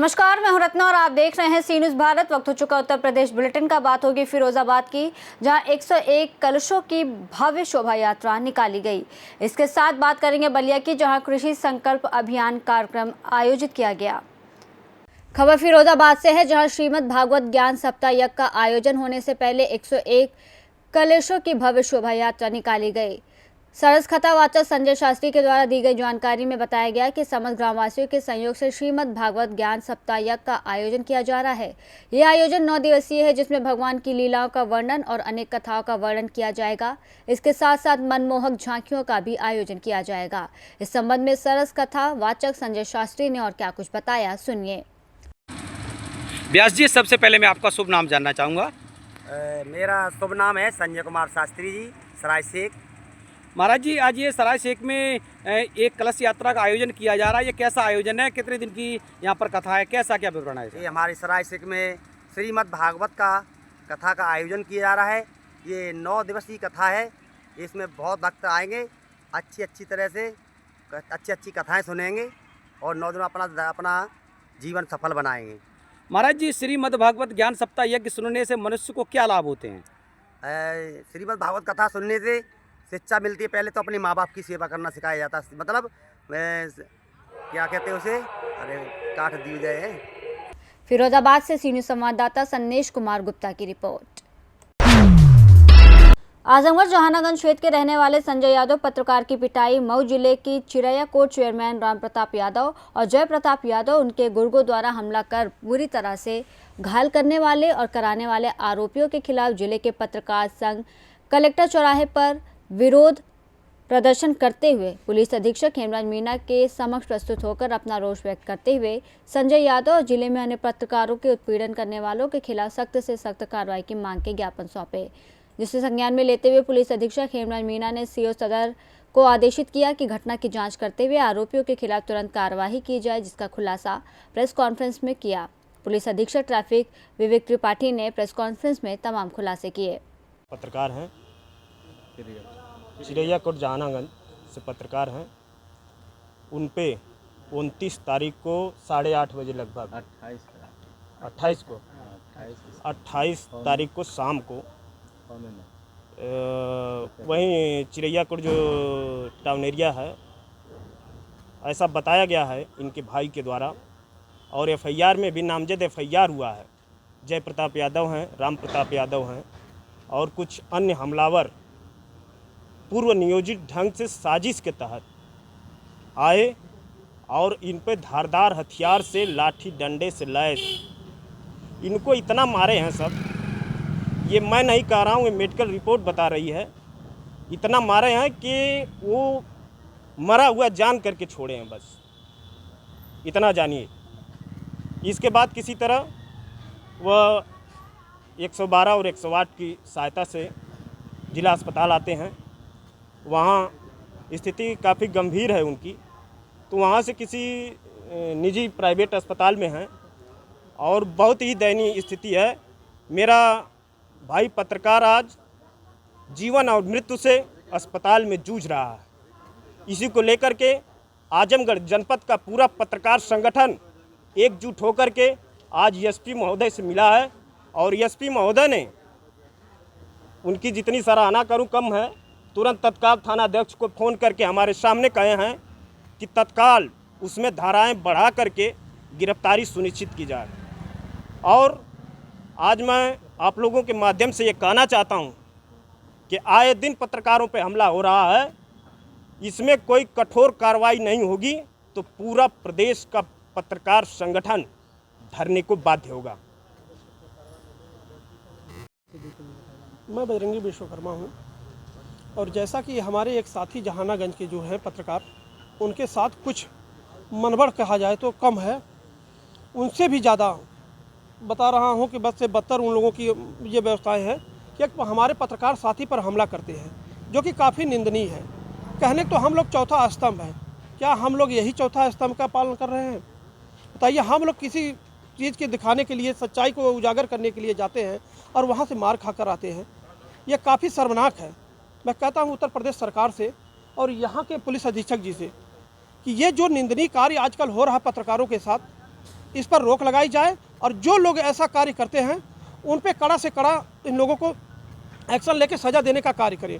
नमस्कार, मैं हूं रत्ना और आप देख रहे हैं सी न्यूज़ भारत। वक्त हो चुका उत्तर प्रदेश बुलेटिन का। बात होगी फिरोजाबाद की, जहां 101 कलशों की भव्य शोभा यात्रा निकाली गई। इसके साथ बात करेंगे बलिया की, जहां कृषि संकल्प अभियान कार्यक्रम आयोजित किया गया। खबर फिरोजाबाद से है, जहां श्रीमद् भागवत ज्ञान सप्ताह यज्ञ का आयोजन होने से पहले 101 कलशों की भव्य शोभा यात्रा निकाली गई। सरस कथावाचक संजय शास्त्री के द्वारा दी गई जानकारी में बताया गया कि समस्त ग्रामवासियों के सहयोग से श्रीमद् भागवत ज्ञान सप्ताह यज्ञ का आयोजन किया जा रहा है। यह आयोजन 9 दिवसीय है, जिसमें भगवान की लीलाओं का वर्णन और अनेक कथाओं का वर्णन किया जाएगा। इसके साथ साथ मनमोहक झांकियों का भी आयोजन किया जाएगा। इस संबंध में सरस कथा वाचक संजय शास्त्री ने और क्या कुछ बताया, सुनिए। व्यास जी, सबसे पहले मैं आपका शुभ नाम जानना चाहूँगा। मेरा शुभ नाम है संजय कुमार शास्त्री जी, सराय शेख। महाराज जी, आज ये सराय शेख में एक कलश यात्रा का आयोजन किया जा रहा है। ये कैसा आयोजन है, कितने दिन की यहाँ पर कथा है, कैसा क्या विवरण है? ये हमारे सराय शेख में श्रीमद् भागवत का कथा का आयोजन किया जा रहा है। ये 9 दिवसीय कथा है। इसमें बहुत भक्त आएंगे, अच्छी तरह से अच्छी कथाएं सुनेंगे और 9 दिन अपना जीवन सफल बनाएंगे। महाराज जी, श्रीमद् भागवत ज्ञान सप्ताह यज्ञ सुनने से मनुष्य को क्या लाभ होते हैं? श्रीमद् भागवत कथा सुनने से शिक्षा मिलती है। पहले तो अपने माँ बाप की सेवा करना सिखाया जाता है, मतलब क्या कहते हैं उसे, अरे काट दिए जाए। फिरोजाबाद से सी न्यूज़ संवाददाता संदेश कुमार गुप्ता की रिपोर्ट। आजमगढ़ जहानागंज क्षेत्र के रहने वाले संजय यादव पत्रकार की पिटाई। मऊ जिले की चिरैया कोर्ट चेयरमैन राम प्रताप यादव और जय प्रताप यादव उनके गुर्गों द्वारा हमला कर बुरी तरह से घायल करने वाले और कराने वाले आरोपियों के खिलाफ जिले के पत्रकार संघ कलेक्टर चौराहे पर विरोध प्रदर्शन करते हुए पुलिस अधीक्षक हेमराज मीणा के समक्ष प्रस्तुत होकर अपना रोष व्यक्त करते हुए संजय यादव और जिले में अन्य पत्रकारों के उत्पीड़न करने वालों के खिलाफ सख्त से सख्त कार्रवाई की मांग के ज्ञापन सौंपे, जिसे संज्ञान में लेते हुए पुलिस अधीक्षक हेमराज मीणा ने सीओ सदर को आदेशित किया कि घटना की जांच करते हुए आरोपियों के खिलाफ तुरंत कार्रवाई की जाए, जिसका खुलासा प्रेस कॉन्फ्रेंस में किया। पुलिस अधीक्षक ट्रैफिक विवेक त्रिपाठी ने प्रेस कॉन्फ्रेंस में तमाम खुलासे किए। पत्रकार हैं, चिरैया कोट जहानागंज से पत्रकार हैं। उन पे 29 तारीख को 8:30 बजे लगभग 28 तारीख को शाम को वहीं चिरैया कोट जो टाउन एरिया है, ऐसा बताया गया है इनके भाई के द्वारा, और एफआईआर में भी नामजद एफआईआर हुआ है। जय प्रताप यादव हैं, राम प्रताप यादव हैं और कुछ अन्य हमलावर पूर्व नियोजित ढंग से साजिश के तहत आए और इन पे धारदार हथियार से, लाठी डंडे से लैस इनको इतना मारे हैं। सब ये मैं नहीं कह रहा हूँ, ये मेडिकल रिपोर्ट बता रही है। इतना मारे हैं कि वो मरा हुआ जान करके छोड़े हैं, बस इतना जानिए। इसके बाद किसी तरह वह 112 और 108 की सहायता से जिला अस्पताल आते हैं। वहाँ स्थिति काफ़ी गंभीर है उनकी, तो वहाँ से किसी निजी प्राइवेट अस्पताल में हैं और बहुत ही दयनीय स्थिति है। मेरा भाई पत्रकार आज जीवन और मृत्यु से अस्पताल में जूझ रहा है। इसी को लेकर के आजमगढ़ जनपद का पूरा पत्रकार संगठन एकजुट होकर के आज एसपी महोदय से मिला है और एसपी महोदय ने, उनकी जितनी सराहना करूं कम है, तुरंत तत्काल थाना अध्यक्ष को फ़ोन करके हमारे सामने कहे हैं कि तत्काल उसमें धाराएं बढ़ा करके गिरफ्तारी सुनिश्चित की जाए। और आज मैं आप लोगों के माध्यम से ये कहना चाहता हूं कि आए दिन पत्रकारों पे हमला हो रहा है, इसमें कोई कठोर कार्रवाई नहीं होगी तो पूरा प्रदेश का पत्रकार संगठन धरने को बाध्य होगा। मैं बजरंगी विश्वकर्मा हूं और जैसा कि हमारे एक साथी जहानागंज के जो है पत्रकार, उनके साथ कुछ मनबड़ कहा जाए तो कम है, उनसे भी ज़्यादा बता रहा हूं कि बद से बदतर उन लोगों की ये व्यवस्थाएं हैं कि हमारे पत्रकार साथी पर हमला करते हैं, जो कि काफ़ी निंदनीय है। कहने तो हम लोग चौथा स्तंभ है, क्या हम लोग यही चौथा स्तंभ का पालन कर रहे हैं? बताइए। हम लोग किसी चीज़ के दिखाने के लिए, सच्चाई को उजागर करने के लिए जाते हैं और वहाँ से मार खा कर आते हैं। ये काफ़ी शर्मनाक है। मैं कहता हूँ उत्तर प्रदेश सरकार से और यहाँ के पुलिस अधीक्षक जी से कि ये जो निंदनीय कार्य आजकल हो रहा है पत्रकारों के साथ, इस पर रोक लगाई जाए और जो लोग ऐसा कार्य करते हैं उन पे कड़ा से कड़ा इन लोगों को एक्शन लेके सज़ा देने का कार्य करें।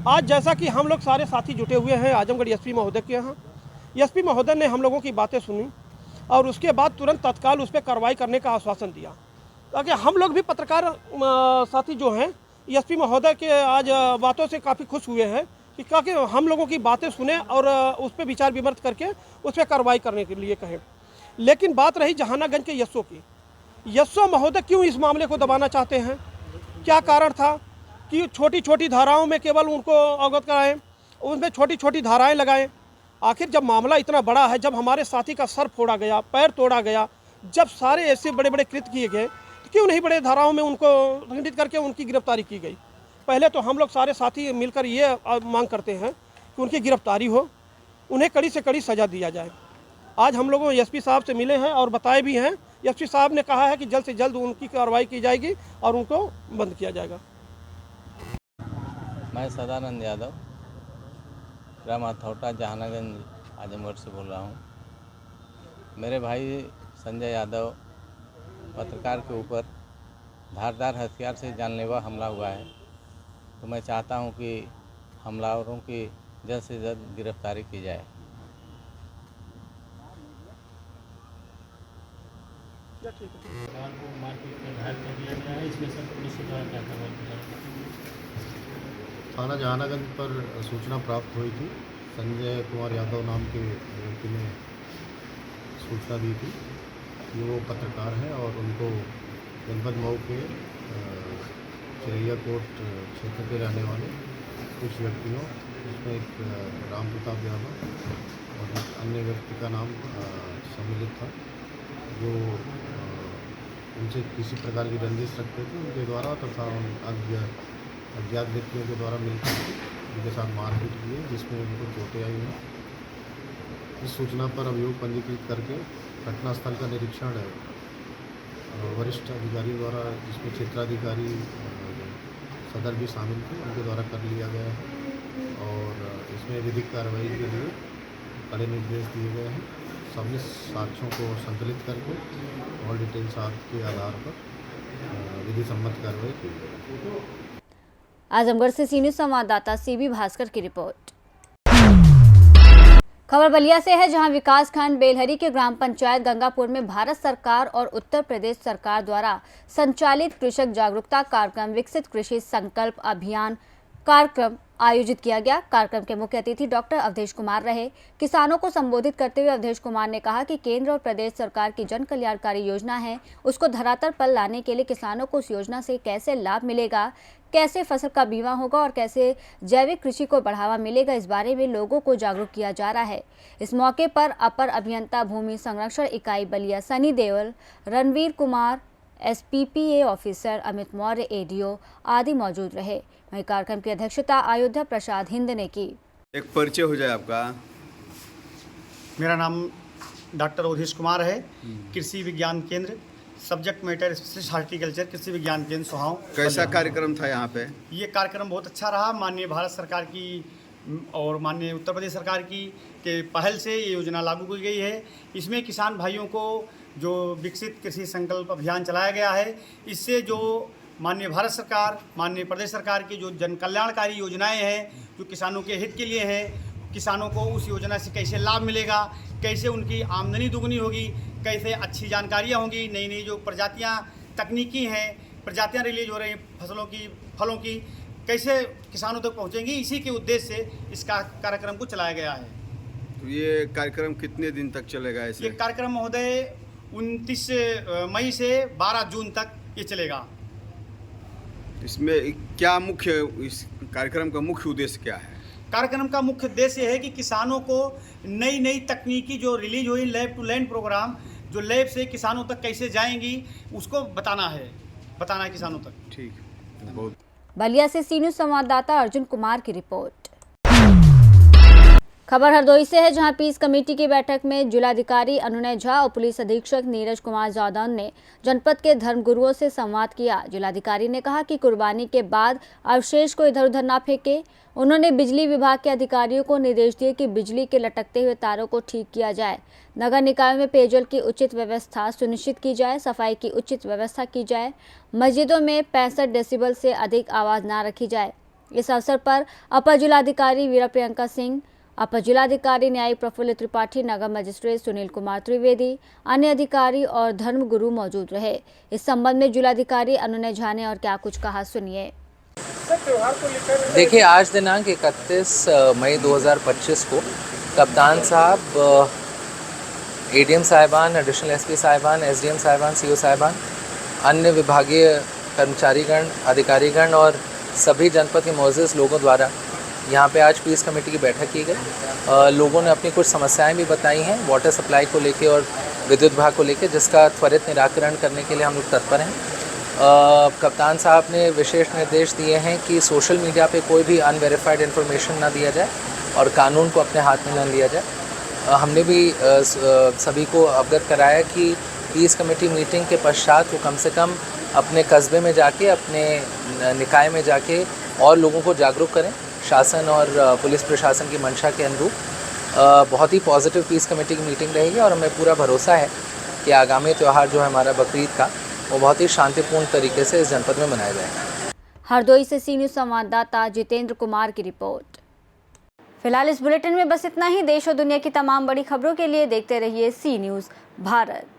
आज जैसा कि हम लोग सारे साथी जुटे हुए हैं आजमगढ़ एसपी महोदय के यहाँ, एसपी महोदय ने हम लोगों की बातें सुनी और उसके बाद तुरंत तत्काल उस पर कार्रवाई करने का आश्वासन दिया, ताकि हम लोग भी पत्रकार साथी जो हैं एसपी महोदय के आज बातों से काफ़ी खुश हुए हैं कि हम लोगों की बातें सुने और उस पर विचार विमर्श करके उस पर कार्रवाई करने के लिए कहें। लेकिन बात रही जहानागंज के एसओ की, एसओ महोदय क्यों इस मामले को दबाना चाहते हैं? क्या कारण था कि छोटी छोटी धाराओं में केवल उनको अवगत कराएं, उनमें छोटी छोटी धाराएं लगाएं? आखिर जब मामला इतना बड़ा है, जब हमारे साथी का सर फोड़ा गया, पैर तोड़ा गया, जब सारे ऐसे बड़े बड़े कृत्य किए गए, तो क्यों नहीं बड़े धाराओं में उनको दंडित करके उनकी गिरफ्तारी की गई? पहले तो हम लोग सारे साथी मिलकर ये मांग करते हैं कि उनकी गिरफ्तारी हो, उन्हें कड़ी से कड़ी सज़ा दिया जाए। आज हम लोगों एसपी साहब से मिले हैं और बताए भी हैं, एसपी साहब ने कहा है कि जल्द से जल्द उनकी कार्रवाई की जाएगी और उनको बंद किया जाएगा। मैं सदानंद यादव, ग्राम हथौटा, जहानागंज, आजमगढ़ से बोल रहा हूँ। मेरे भाई संजय यादव पत्रकार के ऊपर धारदार हथियार से जानलेवा हमला हुआ है, तो मैं चाहता हूँ कि हमलावरों की जल्द से जल्द गिरफ्तारी की जाए। थाना जहानागंज पर सूचना प्राप्त हुई थी। संजय कुमार यादव नाम के व्यक्ति ने सूचना दी थी कि वो पत्रकार हैं और उनको जनपद मऊ के चिरैया कोट क्षेत्र के रहने वाले कुछ व्यक्तियों, जिसमें एक राम प्रताप यादव और एक अन्य व्यक्ति का नाम सम्मिलित था, जो उनसे किसी प्रकार की रंजिश रखते थे, उनके द्वारा तथा अज्ञात व्यक्तियों के द्वारा मिलकर उनके साथ मारपीट की है, जिसमें उनको चोटें आई हैं। इस सूचना पर अभियोग पंजीकृत करके घटनास्थल का निरीक्षण वरिष्ठ अधिकारी द्वारा, जिसमें क्षेत्राधिकारी सदर भी शामिल थे, उनके द्वारा कर लिया गया है और इसमें विधिक कार्रवाई के लिए कड़े निर्देश दिए गए हैं। सभी साक्ष्यों को संकलित करके ऑल डिटेल्स के आधार पर विधि सम्मत कार्रवाई की गई। आजमगढ़ से सी न्यूज़ संवाददाता सीबी भास्कर की रिपोर्ट। खबर बलिया से है, जहां विकासखंड बेलहरी के ग्राम पंचायत गंगापुर में भारत सरकार और उत्तर प्रदेश सरकार द्वारा संचालित कृषक जागरूकता कार्यक्रम विकसित कृषि संकल्प अभियान कार्यक्रम आयोजित किया गया। कार्यक्रम के मुख्य अतिथि डॉक्टर अवधेश कुमार रहे। किसानों को संबोधित करते हुए अवधेश कुमार ने कहा कि केंद्र और प्रदेश सरकार की जन कल्याणकारी योजना है, उसको धरातल पर लाने के लिए किसानों को उस योजना से कैसे लाभ मिलेगा, कैसे फसल का बीमा होगा और कैसे जैविक कृषि को बढ़ावा मिलेगा, इस बारे में लोगों को जागरूक किया जा रहा है। इस मौके पर अपर अभियंता भूमि संरक्षण इकाई Ballia Sunny Deol, Ranveer Kumar, SPPA officer Amit Maurya, ADO आदि मौजूद रहे। वहीं कार्यक्रम की अध्यक्षता अयोध्या प्रसाद हिंद ने की। एक परिचय हो जाए आपका। मेरा नाम डॉक्टर अवधेश कुमार है, कृषि विज्ञान केंद्र, सब्जेक्ट मैटर स्पेशलिस्ट हॉर्टिकल्चर, कृषि विज्ञान केंद्र सोहाव। कैसा कार्यक्रम था यहाँ पे? ये कार्यक्रम बहुत अच्छा रहा। माननीय भारत सरकार की और माननीय उत्तर प्रदेश सरकार की के पहल से ये योजना लागू की गई है। इसमें किसान भाइयों को जो विकसित कृषि संकल्प अभियान चलाया गया है, इससे जो माननीय भारत सरकार, माननीय प्रदेश सरकार की जो जन कल्याणकारी योजनाएं हैं, जो किसानों के हित के लिए हैं, किसानों को उस योजना से कैसे लाभ मिलेगा, कैसे उनकी आमदनी दुगनी होगी, कैसे अच्छी जानकारियाँ होंगी, नई नई जो प्रजातियाँ तकनीकी हैं, प्रजातियाँ रिलीज हो रही हैं फसलों की, फलों की, कैसे किसानों तक पहुँचेंगी, इसी के उद्देश्य से इस कार्यक्रम को चलाया गया है। तो ये कार्यक्रम कितने दिन तक चलेगा? ऐसे ये कार्यक्रम महोदय 29 मई से 12 जून तक ये चलेगा। इसमें क्या मुख्य, इस कार्यक्रम का मुख्य उद्देश्य क्या है? कार्यक्रम का मुख्य उद्देश्य है कि किसानों को नई नई तकनीकी जो रिलीज हुई लैब टू लैंड प्रोग्राम, जो लैब से किसानों तक कैसे जाएंगी, उसको बताना है किसानों तक। ठीक, बहुत। बलिया से सी न्यूज़ संवाददाता अर्जुन कुमार की रिपोर्ट। खबर हरदोई से है, जहां पीस कमेटी की बैठक में जिलाधिकारी अनुनय झा और पुलिस अधीक्षक नीरज कुमार जादव ने जनपद के धर्मगुरुओं से संवाद किया। जिलाधिकारी ने कहा कि कुर्बानी के बाद अवशेष को इधर उधर ना फेंके। उन्होंने बिजली विभाग के अधिकारियों को निर्देश दिए कि बिजली के लटकते हुए तारों को ठीक किया जाए। नगर निकाय में पेयजल की उचित व्यवस्था सुनिश्चित की जाए, सफाई की उचित व्यवस्था की जाए, मस्जिदों में 65 डेसिबल से अधिक आवाज़ ना रखी जाए। इस अवसर पर अपर जिलाधिकारी वीरा प्रियंका सिंह, अपर जिलाधिकारी न्यायिक प्रफुल्ल त्रिपाठी, नगर मजिस्ट्रेट सुनील कुमार त्रिवेदी, अन्य अधिकारी और धर्मगुरु मौजूद रहे। इस संबंध में जिलाधिकारी अनुनय झा ने और क्या कुछ कहा, सुनिए। देखिए, आज दिनांक 31 मई 2025 को कप्तान साहब, एडीएम साहिबान, एडिशनल एसपी साहिबान, एसडीएम साहिबान, सीओ साहिबान, अन्य विभागीय कर्मचारीगण, अधिकारीगण और सभी जनपद के मोअज़्ज़िज़ लोगों द्वारा यहाँ पे आज पीस कमेटी की बैठक की गई। लोगों ने अपनी कुछ समस्याएं भी बताई हैं वाटर सप्लाई को लेके और विद्युत विभाग को लेके, जिसका त्वरित निराकरण करने के लिए हम लोग तत्पर हैं। कप्तान साहब ने विशेष निर्देश दिए हैं कि सोशल मीडिया पे कोई भी अनवेरिफाइड इन्फॉर्मेशन ना दिया जाए और कानून को अपने हाथ में न लिया जाए। हमने भी सभी को अवगत कराया कि पीस कमेटी मीटिंग के पश्चात वो कम से कम अपने कस्बे में जाके, अपने निकाय में जाके और लोगों को जागरूक करें। शासन और पुलिस प्रशासन की मंशा के अनुरूप बहुत ही पॉजिटिव पीस कमेटी की मीटिंग रहेगी और हमें पूरा भरोसा है कि आगामी त्यौहार जो है हमारा बकरीद का, वो बहुत ही शांतिपूर्ण तरीके से इस जनपद में मनाया जाएगा। हरदोई से सी न्यूज़ संवाददाता जितेंद्र कुमार की रिपोर्ट। फिलहाल इस बुलेटिन में बस इतना ही। देश और दुनिया की तमाम बड़ी खबरों के लिए देखते रहिए सी न्यूज़ भारत।